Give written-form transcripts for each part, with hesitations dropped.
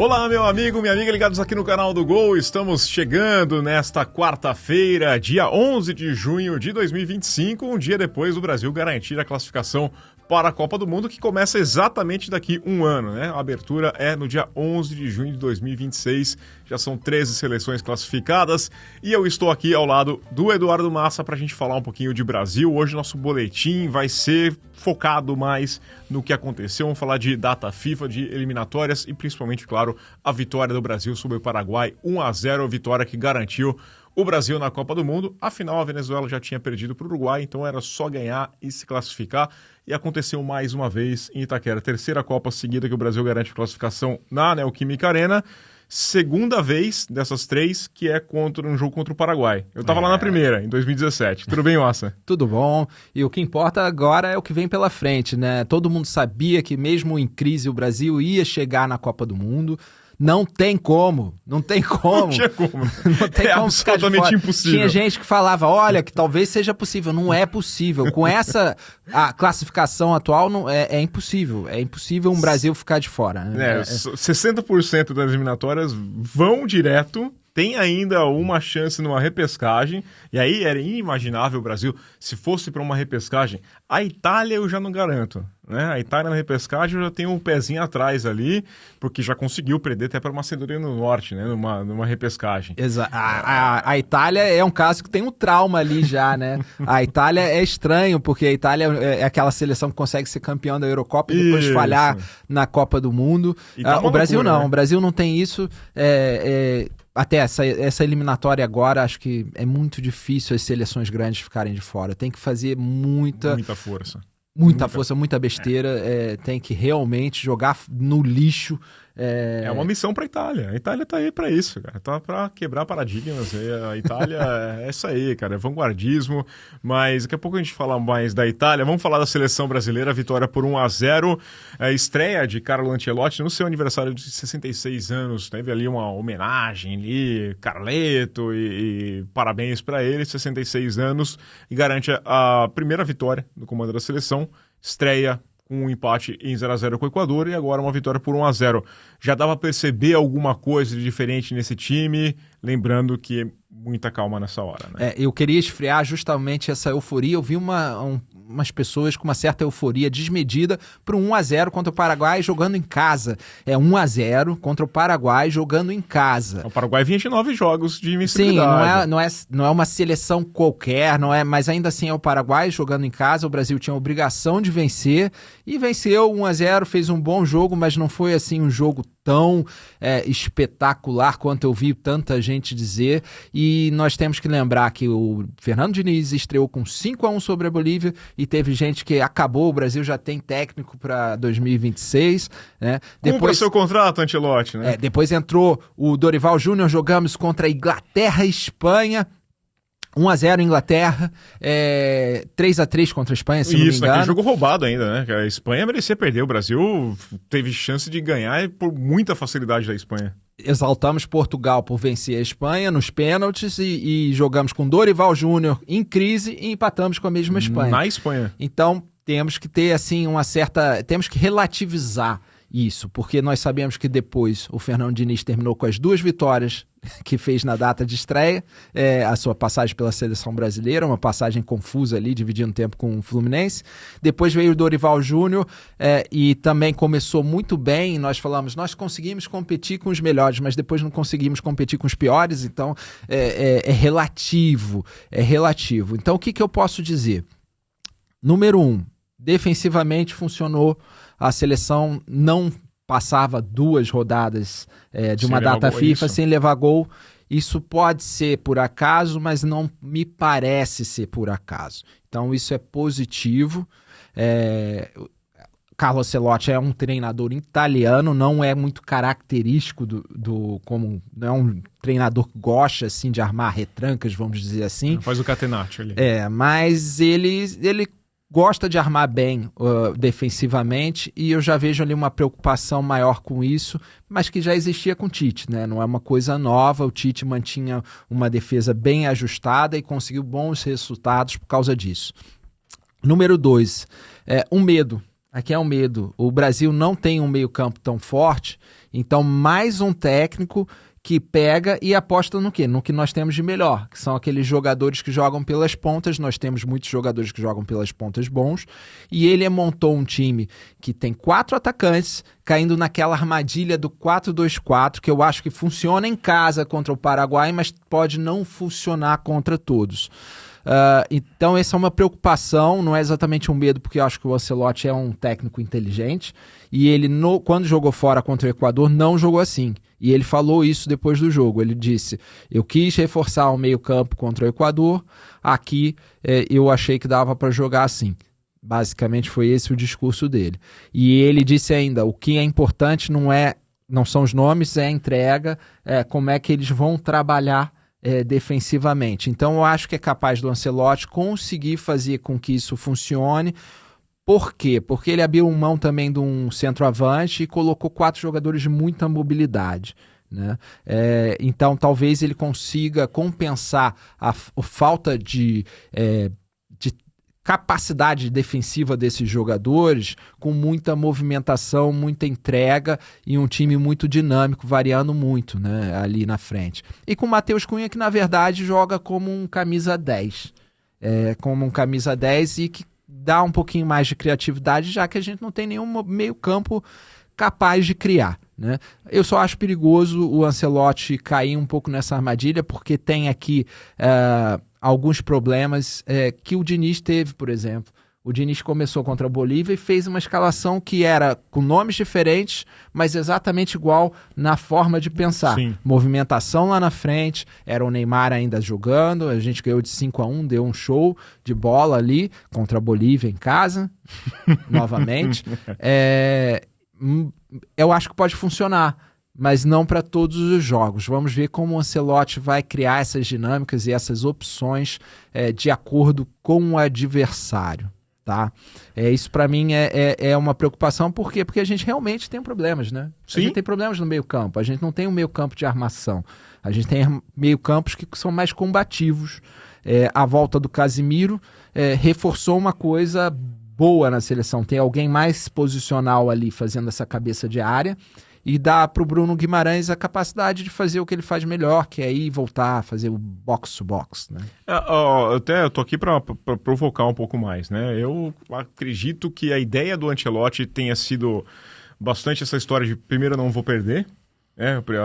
Olá, meu amigo, minha amiga ligados aqui no canal do Gol. Estamos chegando nesta quarta-feira, dia 11 de junho de 2025, um dia depois do Brasil garantir a classificação para a Copa do Mundo, que começa exatamente daqui um ano, né? A abertura é no dia 11 de junho de 2026, já são 13 seleções classificadas e eu estou aqui ao lado do Eduardo Massa para a gente falar um pouquinho de Brasil. Hoje nosso boletim vai ser focado mais no que aconteceu, vamos falar de data FIFA, de eliminatórias e principalmente, claro, a vitória do Brasil sobre o Paraguai, 1-0, vitória que garantiu o Brasil na Copa do Mundo. Afinal, a Venezuela já tinha perdido para o Uruguai, então era só ganhar e se classificar. E aconteceu mais uma vez em Itaquera. Terceira Copa seguida que o Brasil garante classificação na Neoquímica Arena. Segunda vez dessas três que é contra um jogo contra o Paraguai. Eu estava lá na primeira, em 2017. Tudo bem, Massa? Tudo bom. E o que importa agora é o que vem pela frente, né? Todo mundo sabia que mesmo em crise o Brasil ia chegar na Copa do Mundo. Não tem como. Não tem como. Não tinha como. Não tem como ficar de fora. Impossível. Tinha gente que falava, olha, que talvez seja possível. Não é possível. Com a classificação atual, não, é impossível. É impossível um Brasil ficar de fora. Né? 60% das eliminatórias vão direto. Tem ainda uma chance numa repescagem, e aí era inimaginável o Brasil, se fosse para uma repescagem. A Itália eu já não garanto, né? A Itália na repescagem eu já tenho um pezinho atrás ali, porque já conseguiu perder até para a Macedônia do Norte, né? Numa repescagem. Exato. A Itália é um caso que tem um trauma ali já, né? A Itália é estranho, porque a Itália é aquela seleção que consegue ser campeão da Eurocopa e depois falhar na Copa do Mundo. O Brasil loucura, não, né? O Brasil não tem isso. Até essa eliminatória agora, acho que é muito difícil as seleções grandes ficarem de fora. Tem que fazer muita força. Muita força, muita besteira. Tem que realmente jogar no lixo. É uma missão para a Itália. A Itália tá aí para isso, cara. Tá para quebrar paradigmas. A Itália é isso aí, cara. É vanguardismo. Mas daqui a pouco a gente fala mais da Itália. Vamos falar da seleção brasileira. Vitória por 1-0. Estreia de Carlo Ancelotti no seu aniversário de 66 anos. Teve ali uma homenagem ali, Carleto, e parabéns para ele. 66 anos e garante a primeira vitória no comando da seleção. Estreia com um empate em 0-0 com o Equador e agora uma vitória por 1-0. Já dava para perceber alguma coisa de diferente nesse time, lembrando que muita calma nessa hora, né? Eu queria esfriar justamente essa euforia. Eu vi umas pessoas com uma certa euforia desmedida para um 1-0 contra o Paraguai jogando em casa. 1-0 contra o Paraguai jogando em casa. O Paraguai vinha de 9 jogos de invencibilidade. Sim, não é uma seleção qualquer, não é, mas ainda assim é o Paraguai jogando em casa. O Brasil tinha a obrigação de vencer e venceu 1-0, fez um bom jogo, mas não foi assim um jogo tão espetacular quanto eu vi tanta gente dizer. E nós temos que lembrar que o Fernando Diniz estreou com 5-1 sobre a Bolívia e teve gente que acabou, o Brasil já tem técnico para 2026. Né? Cumpra seu contrato, Ancelotti, né? Depois entrou o Dorival Júnior, jogamos contra a Inglaterra e Espanha. 1-0 Inglaterra, 3-3 contra a Espanha, se não me engano. Isso, naquele jogo roubado ainda, né? A Espanha merecia perder, o Brasil teve chance de ganhar por muita facilidade da Espanha. Exaltamos Portugal por vencer a Espanha nos pênaltis e jogamos com Dorival Júnior em crise e empatamos com a mesma Espanha. Na Espanha. Então temos que ter assim temos que relativizar isso, porque nós sabemos que depois o Fernando Diniz terminou com as 2 vitórias que fez na data de estreia, a sua passagem pela seleção brasileira, uma passagem confusa ali, dividindo tempo com o Fluminense. Depois veio o Dorival Júnior e também começou muito bem. Nós falamos, nós conseguimos competir com os melhores, mas depois não conseguimos competir com os piores, então é relativo. Então o que eu posso dizer? Número 1, defensivamente funcionou. A seleção não passava 2 rodadas de uma data FIFA sem levar gol. Isso pode ser por acaso, mas não me parece ser por acaso. Então isso é positivo. Carlo Ancelotti é um treinador italiano, não é muito característico como não é um treinador que gosta assim, de armar retrancas, vamos dizer assim. Não faz o catenaccio ali. Mas ele gosta de armar bem defensivamente e eu já vejo ali uma preocupação maior com isso, mas que já existia com o Tite, né? Não é uma coisa nova, o Tite mantinha uma defesa bem ajustada e conseguiu bons resultados por causa disso. Número 2, um medo. Aqui é o medo. O Brasil não tem um meio-campo tão forte, então mais um técnico que pega e aposta no quê? No que nós temos de melhor, que são aqueles jogadores que jogam pelas pontas. Nós temos muitos jogadores que jogam pelas pontas bons, e ele montou um time que tem 4 atacantes, caindo naquela armadilha do 4-2-4, que eu acho que funciona em casa contra o Paraguai, mas pode não funcionar contra todos. Então essa é uma preocupação, não é exatamente um medo, porque eu acho que o Ancelotti é um técnico inteligente, e ele, quando jogou fora contra o Equador, não jogou assim. E ele falou isso depois do jogo. Ele disse: eu quis reforçar o meio-campo contra o Equador, aqui eu achei que dava para jogar assim. Basicamente foi esse o discurso dele. E ele disse ainda: o que é importante não são os nomes, é a entrega, como é que eles vão trabalhar defensivamente. Então eu acho que é capaz do Ancelotti conseguir fazer com que isso funcione. Por quê? Porque ele abriu mão também de um centroavante e colocou 4 jogadores de muita mobilidade, né? Então talvez ele consiga compensar a falta de capacidade defensiva desses jogadores com muita movimentação, muita entrega e um time muito dinâmico, variando muito, né, ali na frente. E com o Matheus Cunha, que na verdade joga como um camisa 10. Como um camisa 10 e que dá um pouquinho mais de criatividade, já que a gente não tem nenhum meio-campo capaz de criar, né? Eu só acho perigoso o Ancelotti cair um pouco nessa armadilha, porque tem aqui alguns problemas que o Diniz teve, por exemplo. O Diniz começou contra a Bolívia e fez uma escalação que era com nomes diferentes, mas exatamente igual na forma de pensar. Sim. Movimentação lá na frente, era o Neymar ainda jogando, a gente ganhou de 5-1, deu um show de bola ali contra a Bolívia em casa, novamente. Eu acho que pode funcionar, mas não para todos os jogos. Vamos ver como o Ancelotti vai criar essas dinâmicas e essas opções de acordo com o adversário. Tá? Isso para mim é uma preocupação. Por quê? Porque a gente realmente tem problemas, né? Sim. A gente tem problemas no meio campo. A gente não tem um meio campo de armação. A gente tem meio campos que são mais combativos. A volta do Casimiro reforçou uma coisa boa na seleção. Tem alguém mais posicional ali fazendo essa cabeça de área, e dá para o Bruno Guimarães a capacidade de fazer o que ele faz melhor, que é ir e voltar a fazer o box-to-box, né? Eu tô aqui para provocar um pouco mais, né? Eu acredito que a ideia do Ancelotti tenha sido bastante essa história de primeiro, eu não vou perder.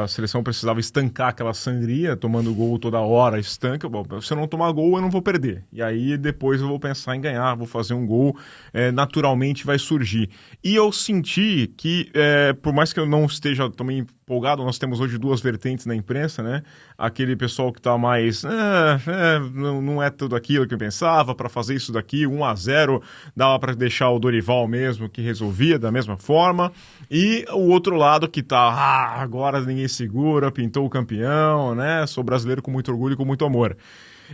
A seleção precisava estancar aquela sangria, tomando gol toda hora, estanca. Bom, se eu não tomar gol, eu não vou perder. E aí depois eu vou pensar em ganhar, vou fazer um gol, naturalmente vai surgir. E eu senti que, por mais que eu não esteja também empolgado, nós temos hoje 2 vertentes na imprensa, né? Aquele pessoal que tá mais, não é tudo aquilo que eu pensava, para fazer isso daqui, 1-0, dava para deixar o Dorival mesmo, que resolvia da mesma forma. E o outro lado que tá, agora ninguém segura, pintou o campeão, né? Sou brasileiro com muito orgulho e com muito amor.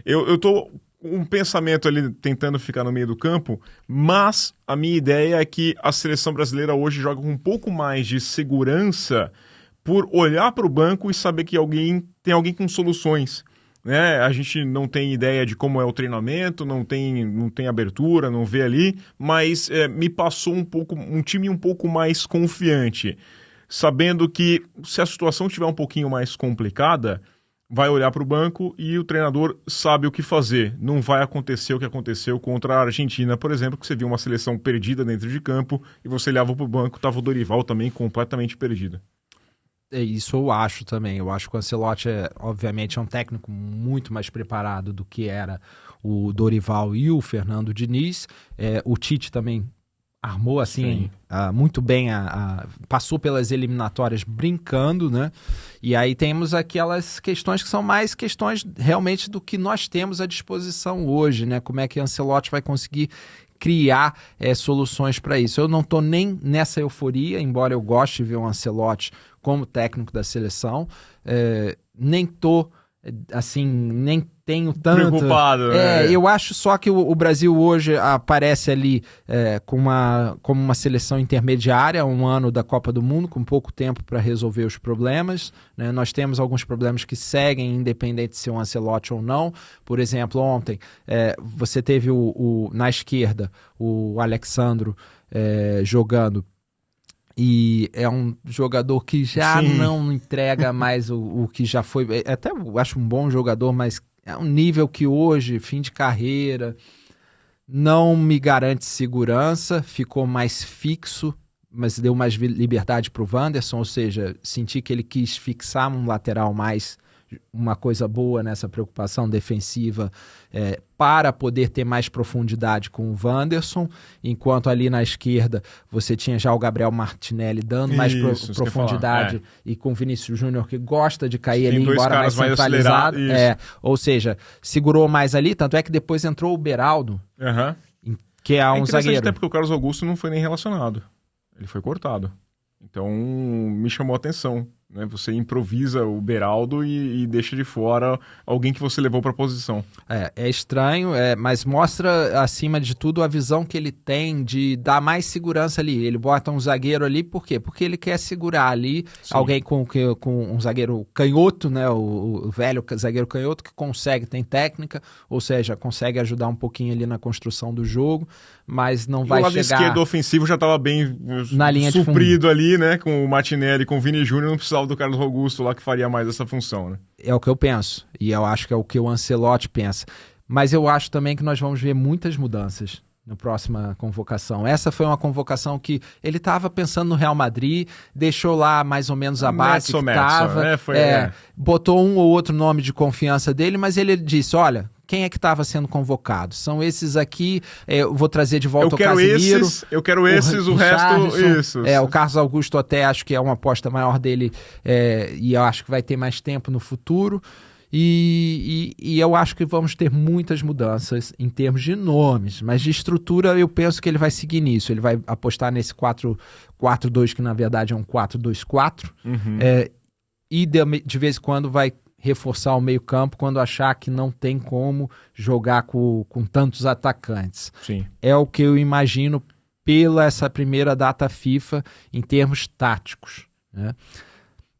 Eu tô com um pensamento ali tentando ficar no meio do campo, mas a minha ideia é que a seleção brasileira hoje joga com um pouco mais de segurança por olhar para o banco e saber que tem alguém com soluções. Né? A gente não tem ideia de como é o treinamento, não tem abertura, não vê ali, mas me passou um time um pouco mais confiante, sabendo que se a situação estiver um pouquinho mais complicada, vai olhar para o banco e o treinador sabe o que fazer. Não vai acontecer o que aconteceu contra a Argentina, por exemplo, que você viu uma seleção perdida dentro de campo e você olhava para o banco, estava o Dorival também completamente perdido. Isso eu acho também. Eu acho que o Ancelotti, obviamente, é um técnico muito mais preparado do que era o Dorival e o Fernando Diniz. O Tite também armou assim muito bem, passou pelas eliminatórias brincando, né? E aí temos aquelas questões que são mais questões realmente do que nós temos à disposição hoje, né? Como é que o Ancelotti vai conseguir criar soluções para isso. Eu não estou nem nessa euforia, embora eu goste de ver o Ancelotti como técnico da seleção, nem estou assim, nem tenho tanto... Preocupado. Eu acho só que o Brasil hoje aparece ali como uma seleção intermediária, um ano da Copa do Mundo, com pouco tempo para resolver os problemas, né? Nós temos alguns problemas que seguem, independente de ser um Ancelotti ou não. Por exemplo, ontem você teve na esquerda o Alexandro jogando, e é um jogador que já não entrega mais o que já foi. Até eu acho um bom jogador, mas é um nível que hoje, fim de carreira, não me garante segurança. Ficou mais fixo, mas deu mais liberdade para o Wanderson, ou seja, senti que ele quis fixar um lateral mais, uma coisa boa nessa preocupação defensiva, para poder ter mais profundidade com o Wanderson, enquanto ali na esquerda você tinha já o Gabriel Martinelli dando mais profundidade, e com o Vinícius Júnior, que gosta de cair ali, embora mais centralizado. Ou seja, segurou mais ali, tanto é que depois entrou o Beraldo, que é um zagueiro. Até porque o Carlos Augusto não foi nem relacionado, ele foi cortado. Então me chamou a atenção, né? Você improvisa o Beraldo e deixa de fora alguém que você levou para a posição. É estranho, mas mostra, acima de tudo, a visão que ele tem de dar mais segurança ali. Ele bota um zagueiro ali, por quê? Porque ele quer segurar ali alguém com um zagueiro canhoto, né? O velho zagueiro canhoto, que tem técnica, ou seja, consegue ajudar um pouquinho ali na construção do jogo, mas não vai chegar... O lado esquerdo ofensivo já estava bem na linha suprido ali, né? Com o Martinelli, com o Vini Júnior, não precisava do Carlos Augusto lá, que faria mais essa função, né? É o que eu penso, e eu acho que é o que o Ancelotti pensa. Mas eu acho também que nós vamos ver muitas mudanças na próxima convocação. Essa foi uma convocação que ele estava pensando no Real Madrid, deixou lá mais ou menos a base que estava, botou um ou outro nome de confiança dele, mas ele disse, olha... Quem é que estava sendo convocado? São esses aqui, eu vou trazer de volta o Casemiro. Eu quero esses, o resto, isso. O Carlos Augusto até acho que é uma aposta maior dele, e eu acho que vai ter mais tempo no futuro. E eu acho que vamos ter muitas mudanças em termos de nomes, mas de estrutura eu penso que ele vai seguir nisso. Ele vai apostar nesse 4-4-2, que na verdade é um 4-2-4, e de vez em quando vai reforçar o meio-campo quando achar que não tem como jogar com tantos atacantes. Sim. É o que eu imagino pela essa primeira data FIFA em termos táticos, né?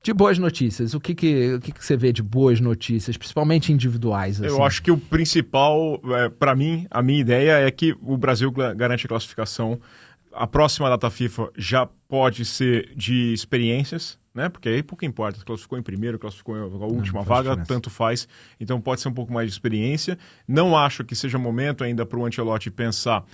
De boas notícias, o que você vê de boas notícias, principalmente individuais? Assim? Eu acho que o principal, para mim, a minha ideia é que o Brasil garante a classificação. A próxima data FIFA já pode ser de experiências, né? Porque aí pouco importa, classificou em primeiro, classificou em a última vaga, tanto faz. Então pode ser um pouco mais de experiência. Não acho que seja momento ainda para o Ancelotti pensar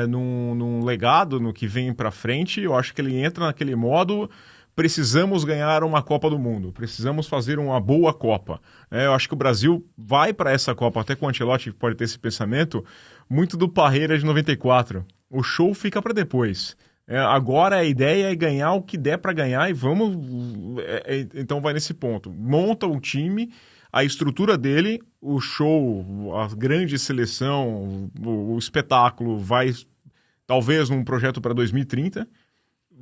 num legado, no que vem para frente. Eu acho que ele entra naquele modo, precisamos ganhar uma Copa do Mundo, precisamos fazer uma boa Copa. Eu acho que o Brasil vai para essa Copa, até com o Ancelotti pode ter esse pensamento, muito do Parreira de 94. O show fica para depois. Agora a ideia é ganhar o que der para ganhar e vamos... Então vai nesse ponto. Monta o time, a estrutura dele, o show, a grande seleção, o espetáculo vai, talvez num projeto para 2030,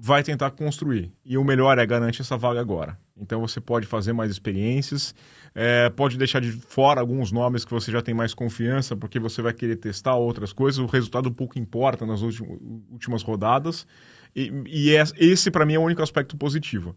vai tentar construir. E o melhor é garantir essa vaga agora. Então você pode fazer mais experiências, pode deixar de fora alguns nomes que você já tem mais confiança, porque você vai querer testar outras coisas. O resultado pouco importa nas últimas rodadas. E esse, para mim, é o único aspecto positivo.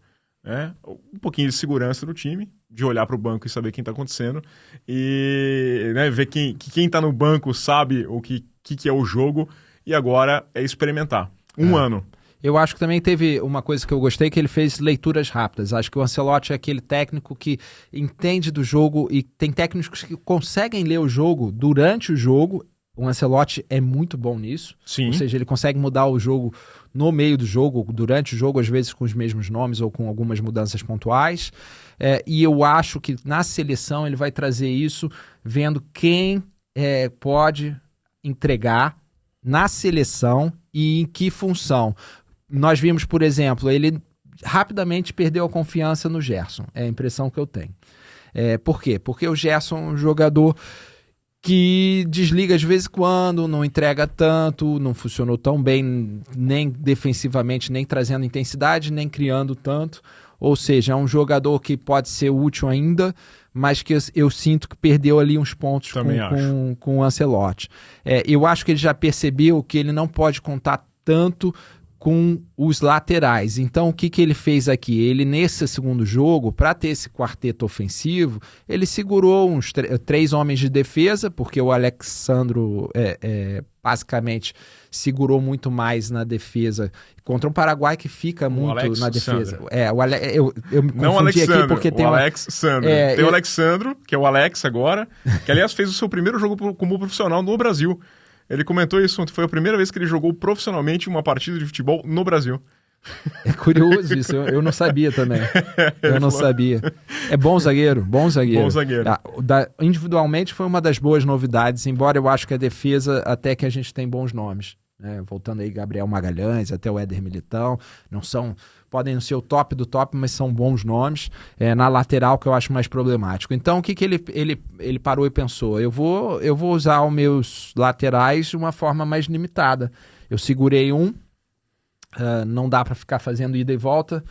Um pouquinho de segurança do time, de olhar para o banco e saber o que está acontecendo. E ver que quem está no banco sabe o que é o jogo. E agora é experimentar. Um ano. Eu acho que também teve uma coisa que eu gostei, que ele fez leituras rápidas. Acho que o Ancelotti é aquele técnico que entende do jogo e tem técnicos que conseguem ler o jogo durante o jogo. O Ancelotti é muito bom nisso. Sim. Ou seja, ele consegue mudar o jogo no meio do jogo, durante o jogo, às vezes com os mesmos nomes ou com algumas mudanças pontuais. E eu acho que na seleção ele vai trazer isso, vendo quem pode entregar na seleção e em que função. Nós vimos, por exemplo, ele rapidamente perdeu a confiança no Gerson. É a impressão que eu tenho. Por quê? Porque o Gerson é um jogador que desliga de vez em quando, não entrega tanto, não funcionou tão bem, nem defensivamente, nem trazendo intensidade, nem criando tanto. Ou seja, é um jogador que pode ser útil ainda, mas que eu sinto que perdeu ali uns pontos com o Ancelotti. Eu acho que ele já percebeu que ele não pode contar tanto com os laterais. Então, o que ele fez aqui? Ele, nesse segundo jogo, para ter esse quarteto ofensivo, ele segurou uns 3 homens de defesa, porque o Alexandro basicamente segurou muito mais na defesa contra um Paraguai que fica muito na defesa. Eu me confundi aqui porque tem o Alexandro. Tem o Alexandro, que é o Alex agora, que aliás fez o seu primeiro jogo como profissional no Brasil. Ele comentou isso ontem, foi a primeira vez que ele jogou profissionalmente uma partida de futebol no Brasil. É curioso isso, eu não sabia também. Eu não sabia. É bom zagueiro, bom zagueiro. Bom zagueiro. Individualmente foi uma das boas novidades, embora eu acho que a defesa, até que a gente tem bons nomes. Voltando aí, Gabriel Magalhães, até o Éder Militão, podem não ser o top do top, mas são bons nomes. Na lateral que eu acho mais problemático. Então o que ele parou e pensou? Eu vou usar os meus laterais de uma forma mais limitada. Eu segurei não dá para ficar fazendo ida e volta.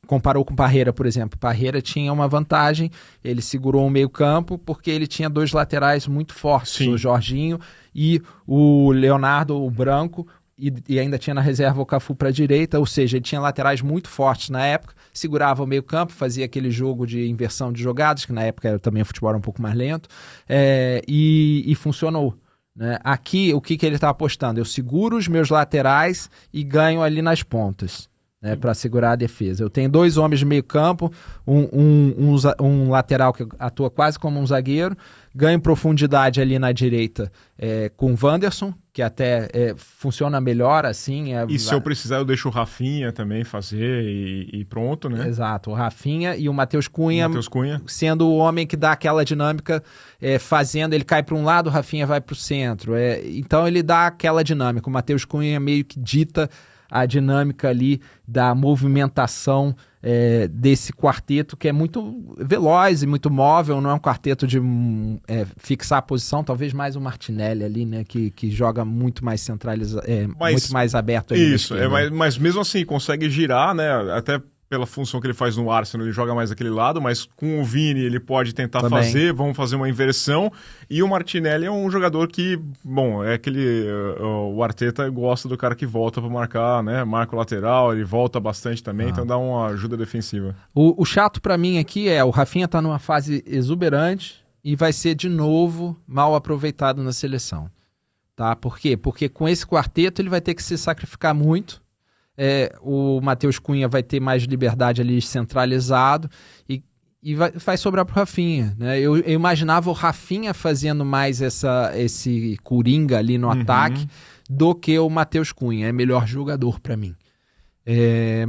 Comparou com Parreira, por exemplo. Parreira tinha uma vantagem, ele segurou o meio campo porque ele tinha 2 laterais muito fortes, Sim. o Jorginho e o Leonardo, o Branco, e ainda tinha na reserva o Cafu para a direita, ou seja, ele tinha laterais muito fortes na época, segurava o meio campo, fazia aquele jogo de inversão de jogadas, que na época também o futebol era um pouco mais lento, e funcionou. Aqui, o que ele está apostando? Eu seguro os meus laterais e ganho ali nas pontas, para segurar a defesa. Eu tenho 2 homens de meio campo, um lateral que atua quase como um zagueiro, ganho profundidade ali na direita com o Wanderson, que até funciona melhor assim. E se eu precisar, eu deixo o Rafinha também fazer e pronto, né? Exato, o Rafinha e o Matheus Cunha sendo o homem que dá aquela dinâmica, fazendo, ele cai para um lado, o Rafinha vai para o centro. Então ele dá aquela dinâmica, o Matheus Cunha meio que dita a dinâmica ali da movimentação desse quarteto, que é muito veloz e muito móvel, não é um quarteto de fixar a posição, talvez mais o Martinelli ali, né, que joga muito mais centralizado, muito mais aberto ali. Isso, mas mesmo assim consegue girar, né, até pela função que ele faz no Arsenal, ele joga mais daquele lado, mas com o Vini ele pode tentar vamos fazer uma inversão, e o Martinelli é um jogador que, bom, o Arteta gosta do cara que volta para marcar, né, marca o lateral, ele volta bastante também, então dá uma ajuda defensiva. O chato para mim aqui o Rafinha tá numa fase exuberante e vai ser de novo mal aproveitado na seleção, tá? Por quê? Porque com esse quarteto ele vai ter que se sacrificar muito. O Matheus Cunha vai ter mais liberdade ali centralizado e vai sobrar pro Rafinha, né? Eu imaginava o Rafinha fazendo mais esse coringa ali no ataque do que o Matheus Cunha. É melhor jogador para mim.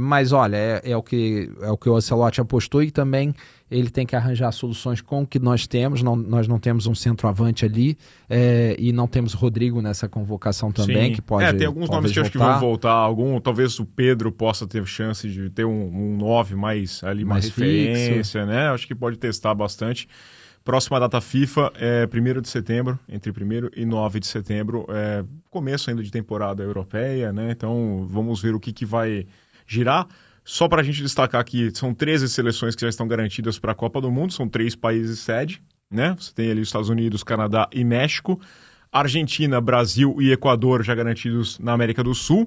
Mas olha, é o que o Ancelotti apostou, e também ele tem que arranjar soluções com o que nós temos. Nós não temos um centroavante ali, e não temos Rodrigo nessa convocação também. Sim. Que pode tem alguns nomes que acho que vão voltar. Talvez o Pedro possa ter chance de ter um 9 mais referência, né? Acho que pode testar bastante. Próxima data FIFA é 1º de setembro, entre 1º e 9 de setembro, começo ainda de temporada europeia, né? Então vamos ver o que vai girar. Só para a gente destacar aqui, são 13 seleções que já estão garantidas para a Copa do Mundo, são 3 países sede, né? Você tem ali os Estados Unidos, Canadá e México, Argentina, Brasil e Equador já garantidos na América do Sul,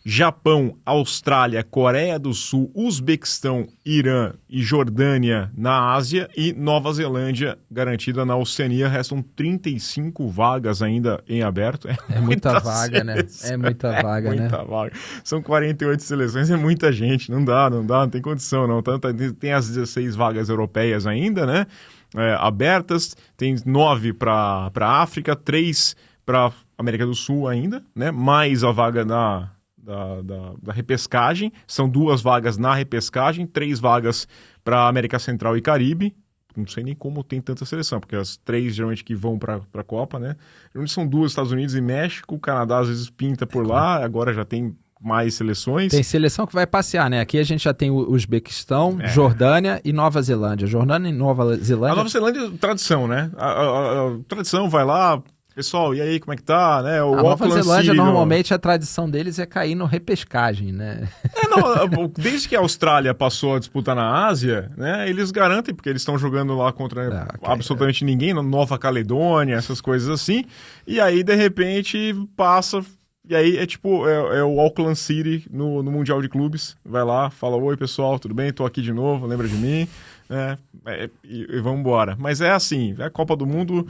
Japão, Austrália, Coreia do Sul, Uzbequistão, Irã e Jordânia na Ásia, e Nova Zelândia garantida na Oceania. Restam 35 vagas ainda em aberto. É muita vaga, né? É muita vaga, né? Muita vaga. São 48 seleções, é muita gente. Não dá, não tem condição, não. Tem as 16 vagas europeias ainda, né? Abertas, tem 9 para a África, 3 para América do Sul ainda, né? Mais a vaga da repescagem, são 2 vagas na repescagem, 3 vagas para América Central e Caribe. Não sei nem como tem tanta seleção, porque as 3 geralmente que vão para a Copa, né? Geralmente são 2, Estados Unidos e México, o Canadá às vezes pinta por lá, agora já tem mais seleções. Tem seleção que vai passear, né? Aqui a gente já tem o Uzbequistão, Jordânia e Nova Zelândia. Jordânia e Nova Zelândia... A Nova Zelândia, tradição, né? A tradição vai lá, Pessoal, e aí, como é que tá? Né? O A Nova Auckland Zelândia, City, normalmente, a tradição deles é cair no repescagem, né? Não, desde que a Austrália passou a disputar na Ásia, né, eles garantem, porque eles estão jogando lá contra absolutamente ninguém, Nova Caledônia, essas coisas assim, e aí, de repente, passa... E aí é tipo, é o Auckland City no Mundial de Clubes. Vai lá, fala, oi pessoal, tudo bem? Tô aqui de novo, lembra de mim? E vamos embora. Mas é assim, a Copa do Mundo,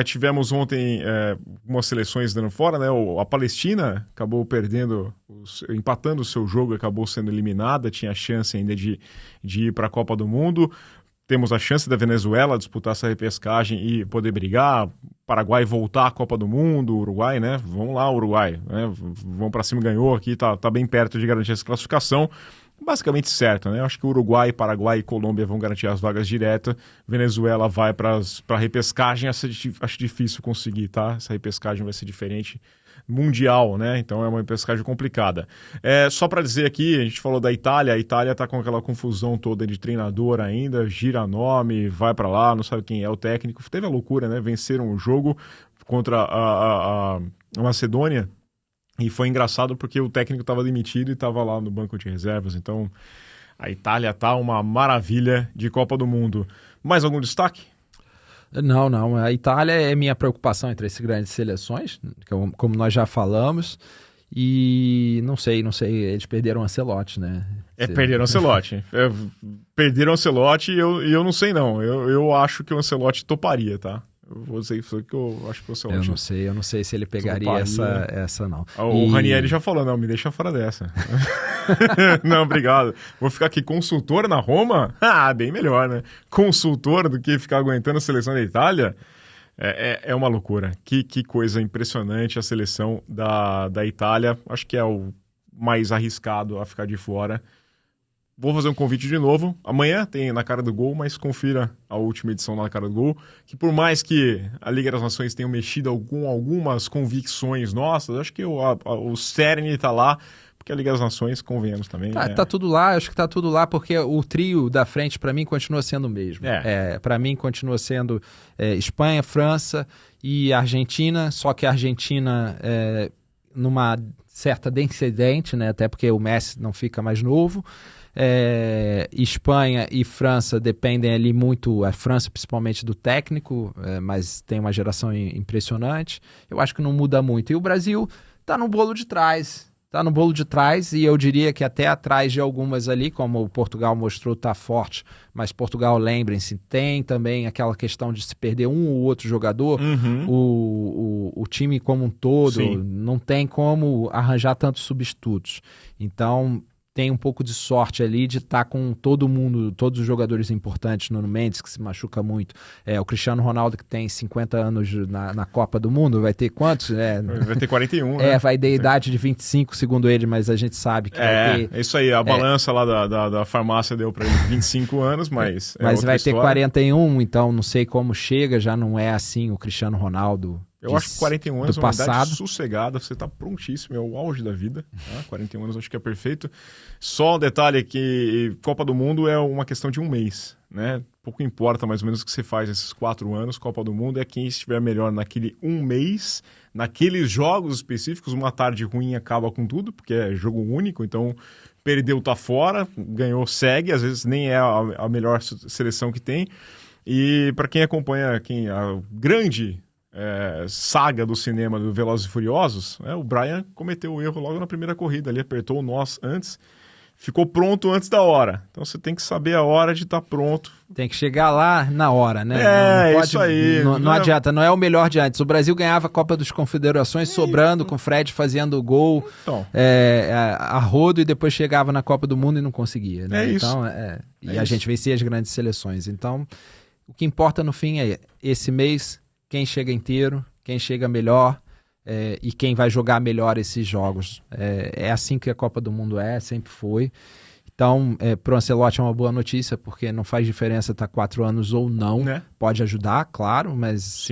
tivemos ontem umas seleções dando fora, né? A Palestina acabou perdendo, empatando o seu jogo, acabou sendo eliminada, tinha chance ainda de ir para a Copa do Mundo. Temos a chance da Venezuela disputar essa repescagem e poder brigar. Paraguai voltar à Copa do Mundo, Uruguai, né? Vamos lá, Uruguai, né? Vão para cima, ganhou aqui, tá bem perto de garantir essa classificação. Basicamente certo, né? Acho que Uruguai, Paraguai e Colômbia vão garantir as vagas diretas. Venezuela vai para repescagem. Acho difícil conseguir, tá? Essa repescagem vai ser diferente. Mundial, né? Então é uma pescagem complicada. Só para dizer aqui, a gente falou da Itália, a Itália tá com aquela confusão toda de treinador ainda, gira nome, vai para lá, não sabe quem é o técnico. Teve a loucura, né? Venceram o jogo contra a Macedônia e foi engraçado porque o técnico estava demitido e estava lá no banco de reservas. Então a Itália tá uma maravilha de Copa do Mundo. Mais algum destaque? Não. A Itália é minha preocupação entre essas grandes seleções, como nós já falamos. E não sei, eles perderam o Ancelotti, né? Perderam o Ancelotti. Perderam o Ancelotti e eu não sei não. Eu acho que o Ancelotti toparia, tá? Eu vou dizer isso que eu acho que o Ancelotti... Eu não sei se ele pegaria essa não. O Ranieri já falou, não, me deixa fora dessa. Não, obrigado. Vou ficar aqui consultor na Roma? Bem melhor, né? Consultor do que ficar aguentando a seleção da Itália? É uma loucura. Que coisa impressionante a seleção da Itália. Acho que é o mais arriscado a ficar de fora. Vou fazer um convite de novo. Amanhã tem Na Cara do Gol, mas confira a última edição Na Cara do Gol, que por mais que a Liga das Nações tenha mexido algumas convicções nossas, acho que o cerne tá lá, porque a Liga das Nações, convenhamos também. Tá tudo lá, acho que tá tudo lá, porque o trio da frente, para mim, continua sendo o mesmo. Para mim, continua sendo Espanha, França e Argentina, só que a Argentina numa certa densidade, né? Até porque o Messi não fica mais novo. Espanha e França dependem ali muito, a França principalmente do técnico, mas tem uma geração impressionante. Eu acho que não muda muito. E o Brasil tá no bolo de trás. E eu diria que até atrás de algumas ali, como o Portugal mostrou, tá forte, mas Portugal, lembrem-se, tem também aquela questão de se perder um ou outro jogador, o time como um todo, sim, não tem como arranjar tantos substitutos. Então tem um pouco de sorte ali de estar com todo mundo, todos os jogadores importantes, Nuno Mendes, que se machuca muito, o Cristiano Ronaldo, que tem 50 anos na Copa do Mundo, vai ter quantos? Vai ter 41, né? Vai ter idade de 25, segundo ele, mas a gente sabe que vai ter... É isso aí, a balança lá da farmácia deu para ele 25 anos, mas mas vai ter história. 41, então não sei como chega, já não é assim o Cristiano Ronaldo... Eu acho que 41 anos é uma passado. idade sossegada, você está prontíssimo, é o auge da vida. Tá? 41 anos acho que é perfeito. Só um detalhe que Copa do Mundo é uma questão de um mês, né? Pouco importa mais ou menos o que você faz esses 4 anos. Copa do Mundo é quem estiver melhor naquele um mês, naqueles jogos específicos. Uma tarde ruim acaba com tudo, porque é jogo único, então perdeu, tá fora, ganhou, segue. Às vezes nem é a melhor seleção que tem. E para quem acompanha a grande... saga do cinema do Velozes e Furiosos, o Brian cometeu o erro logo na primeira corrida, ele apertou o nós antes, ficou pronto antes da hora. Então você tem que saber a hora de estar pronto. Tem que chegar lá na hora, né? Não pode, isso aí. Não adianta, não é o melhor de antes. O Brasil ganhava a Copa das Confederações sobrando, com o Fred fazendo o gol a rodo, e depois chegava na Copa do Mundo e não conseguia. Né? Então, e a gente vencia as grandes seleções. Então, o que importa no fim é esse mês, quem chega inteiro, quem chega melhor e quem vai jogar melhor esses jogos. É assim que a Copa do Mundo sempre foi. Então, pro Ancelotti é uma boa notícia, porque não faz diferença estar 4 anos ou não. Pode ajudar, claro, mas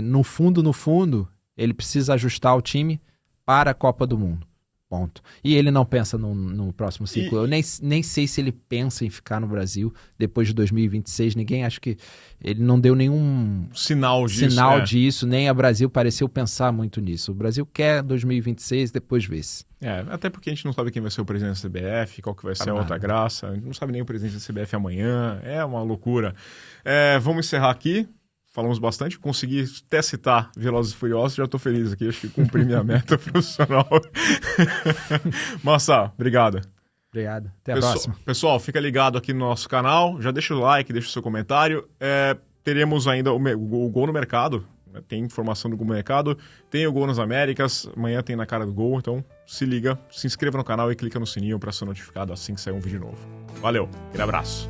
no fundo, ele precisa ajustar o time para a Copa do Mundo. Ponto. E ele não pensa no próximo ciclo. Eu nem sei se ele pensa em ficar no Brasil depois de 2026. Ninguém, acho que ele não deu nenhum sinal disso, nem a Brasil pareceu pensar muito nisso. O Brasil quer 2026, depois vê-se. Até porque a gente não sabe quem vai ser o presidente da CBF, qual que vai ser a outra graça. A gente não sabe nem o presidente da CBF amanhã. É uma loucura. Vamos encerrar aqui. Falamos bastante, consegui até citar Velozes e Furiosos, já estou feliz aqui, acho que cumpri minha meta profissional. Massa, obrigado. Obrigado, até a próxima. Pessoal, fica ligado aqui no nosso canal, já deixa o like, deixa o seu comentário. Teremos ainda o Gol no Mercado, tem informação do Gol no Mercado, tem o Gol nas Américas, amanhã tem na cara do Gol, então se liga, se inscreva no canal e clica no sininho para ser notificado assim que sair um vídeo novo. Valeu, aquele abraço.